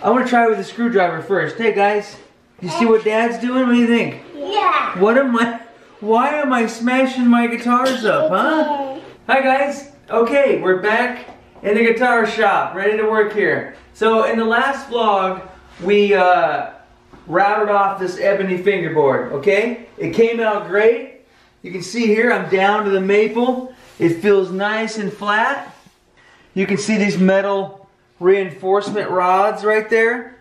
I want to try with a screwdriver first. Hey guys, you see what Dad's doing? What do you think? Yeah. Why am I smashing my guitars up, huh? Hi guys. Okay, we're back in the guitar shop, ready to work here. So in the last vlog, we routed off this ebony fingerboard, okay? It came out great. You can see here, I'm down to the maple. It feels nice and flat. You can see these metal reinforcement rods right there.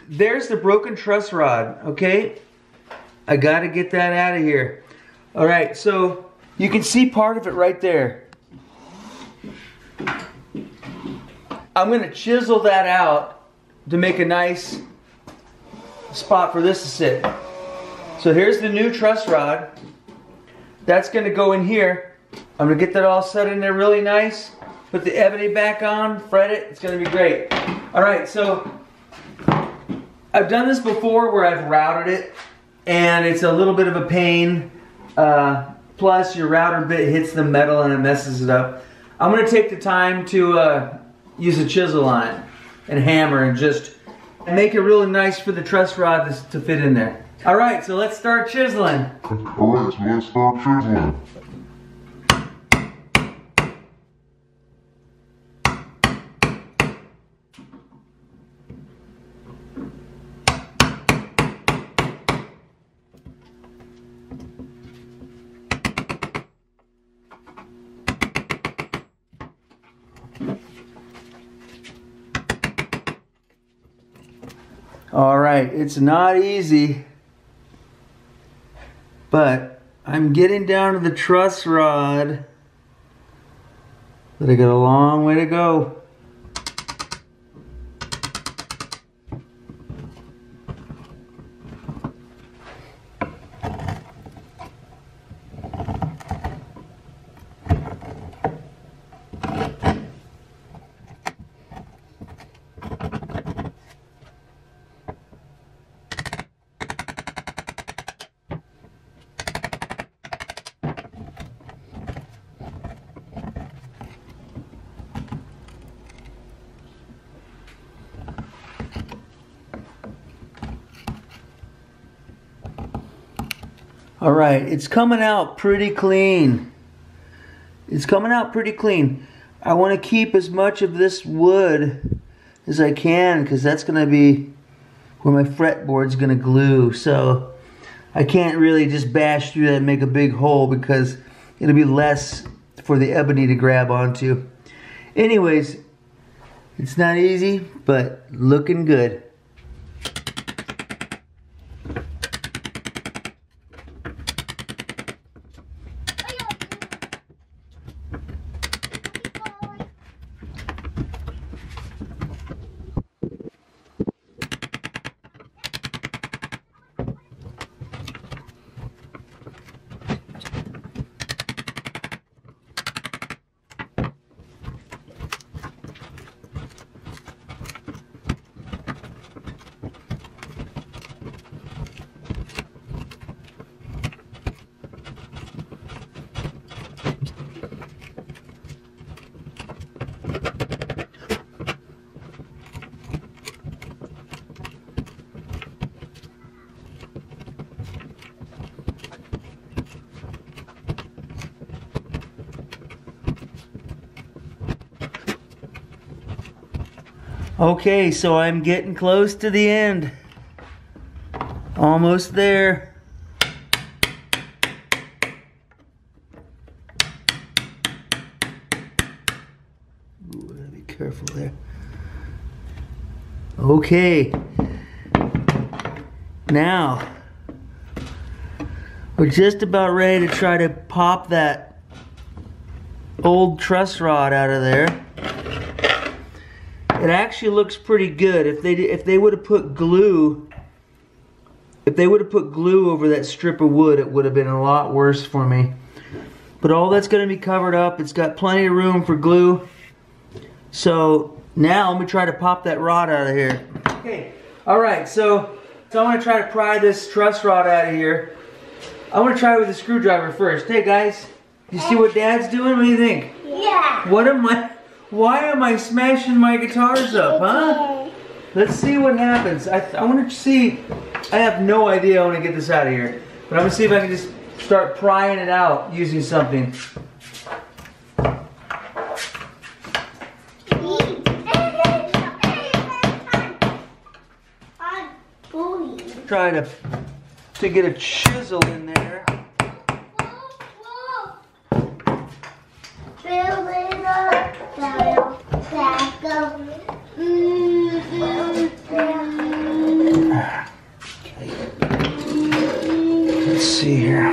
There's the broken truss rod, okay? I gotta get that out of here. All right, so you can see part of it right there. I'm gonna chisel that out to make a nice spot for this to sit. So here's the new truss rod. That's gonna go in here. I'm gonna get that all set in there really nice. Put the ebony back on, fret it, it's gonna be great. All right, so I've done this before where I've routed it and it's a little bit of a pain. Plus your router bit hits the metal and it messes it up. I'm gonna take the time to use a chisel on it and hammer and just make it really nice for the truss rod to fit in there. All right, so let's start chiseling. All right, it's not easy, but I'm getting down to the truss rod, but I got a long way to go. All right, it's coming out pretty clean. It's coming out pretty clean. I want to keep as much of this wood as I can because that's going to be where my fretboard's going to glue. So I can't really just bash through that and make a big hole because it'll be less for the ebony to grab onto. Anyways, it's not easy, but looking good. Okay, so I'm getting close to the end. Almost there. Ooh, gotta be careful there. Okay. Now, we're just about ready to try to pop that old truss rod out of there. It actually looks pretty good. If they would have put glue, over that strip of wood, it would have been a lot worse for me. But all that's going to be covered up. It's got plenty of room for glue. So now let me try to pop that rod out of here. Okay. All right. So I'm going to try to pry this truss rod out of here. I want to try with a screwdriver first. Hey guys, you see what Dad's doing? What do you think? Yeah. Why am I smashing my guitars up, huh? let's see what happens. I want to see, I have no idea I want to get this out of here. But I'm going to see if I can just start prying it out using something. Try to get a chisel in there. Let's see here.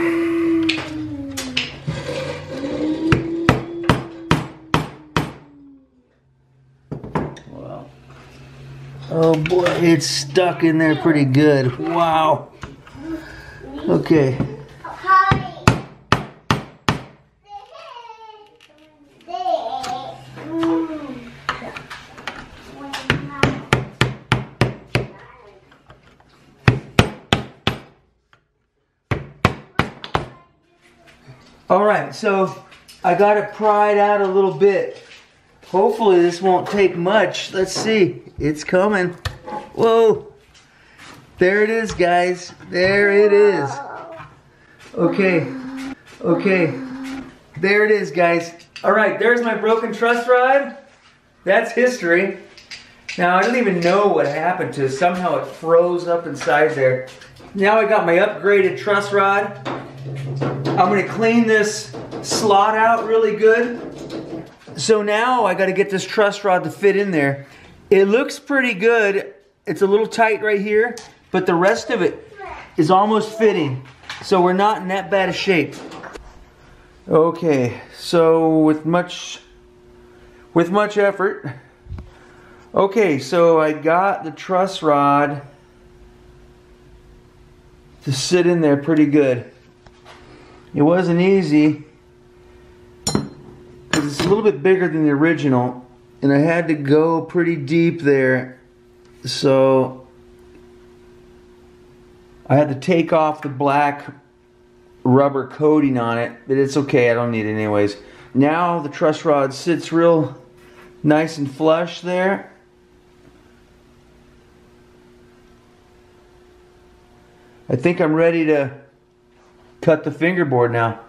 Wow. Oh boy, it's stuck in there pretty good. Wow. Okay. All right, so I got it pried out a little bit. Hopefully this won't take much. Let's see. It's coming. Whoa. There it is, guys. There it is. Okay. Okay. There it is, guys. All right, there's my broken truss rod. That's history. Now, I didn't even know what happened to it. Somehow it froze up inside there. Now I got my upgraded truss rod. I'm going to clean this slot out really good. So now I got to get this truss rod to fit in there. It looks pretty good. It's a little tight right here, but the rest of it is almost fitting. So we're not in that bad a shape. Okay, so with much effort. Okay, so I got the truss rod to sit in there pretty good. It wasn't easy because it's a little bit bigger than the original, and I had to go pretty deep there, so I had to take off the black rubber coating on it, but it's okay, I don't need it anyways. Now the truss rod sits real nice and flush there. I think I'm ready to cut the fingerboard now.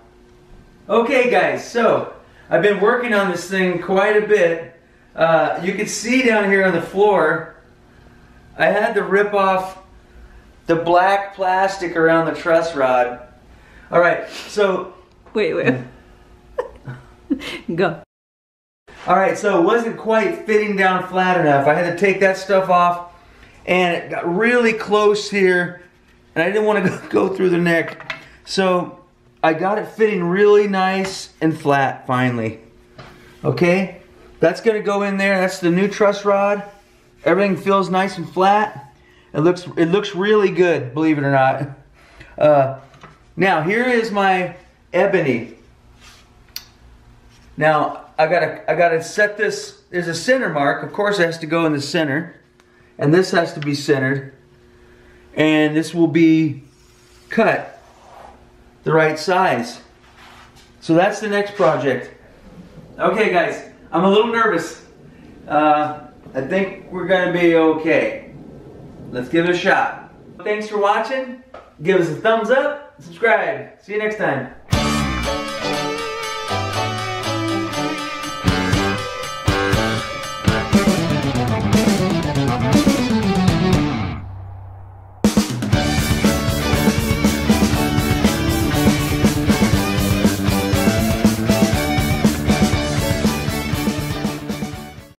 Okay guys, so I've been working on this thing quite a bit. You can see down here on the floor, I had to rip off the black plastic around the truss rod. Alright, so... Wait. Go. Alright, so it wasn't quite fitting down flat enough. I had to take that stuff off, and it got really close here, and I didn't want to go through the neck. So I got it fitting really nice and flat finally. Okay, that's going to go in there. That's the new truss rod. Everything feels nice and flat. It looks really good, believe it or not. Now here is my ebony. Now I gotta set this. There's a center mark. Of course, it has to go in the center, and this has to be centered, and this will be cut the right size. So that's the next project. Okay guys, I'm a little nervous. I think we're gonna be okay. Let's give it a shot. Thanks for watching. Give us a thumbs up, subscribe. See you next time.